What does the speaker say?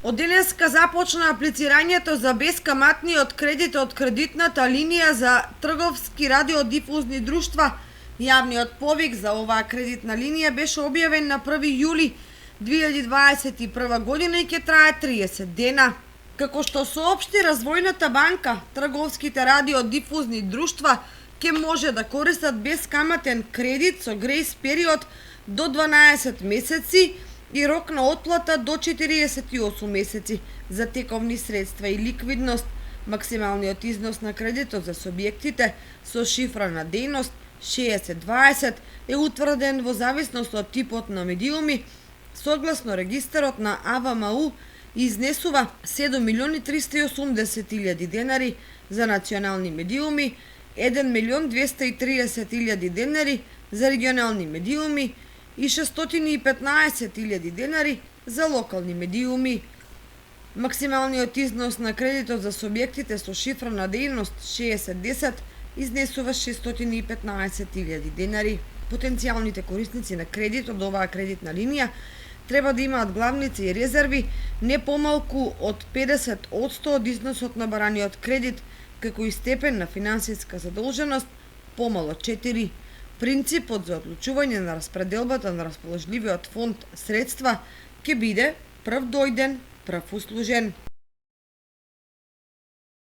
Од денеска започна аплицирањето за бескаматниот кредит од кредитната линија за трговски радиодифузни друштва. Јавниот повик за оваа кредитна линија беше објавен на 1 јули 2021 година и ќе трае 30 дена. Како што соопшти Развојната банка, трговските радиодифузни друштва ќе може да користат бескаматен кредит со грејс период до 12 месеци и рок на отплата до 48 месеци за тековни средства и ликвидност. Максималниот износ на кредитот за субјектите со шифра на дејност 6020 е утврден во зависност од типот на медиуми. Согласно регистарот на АВМУ изнесува 7.380.000 денари за национални медиуми, 1.230.000 денари за регионални медиуми и 615.000 денари за локални медиуми. Максималниот износ на кредитот за субјектите со шифра на дејност 6010 изнесува 615.000 денари. Потенцијалните корисници на кредит од оваа кредитна линија треба да имаат главници и резерви не помалку од 50% од износот на бараниот кредит, како и степен на финансиска задолженост помало 4. Принципот за одлучување на распределбата на расположливиот фонд средства ќе биде прв дојден, прв услужен.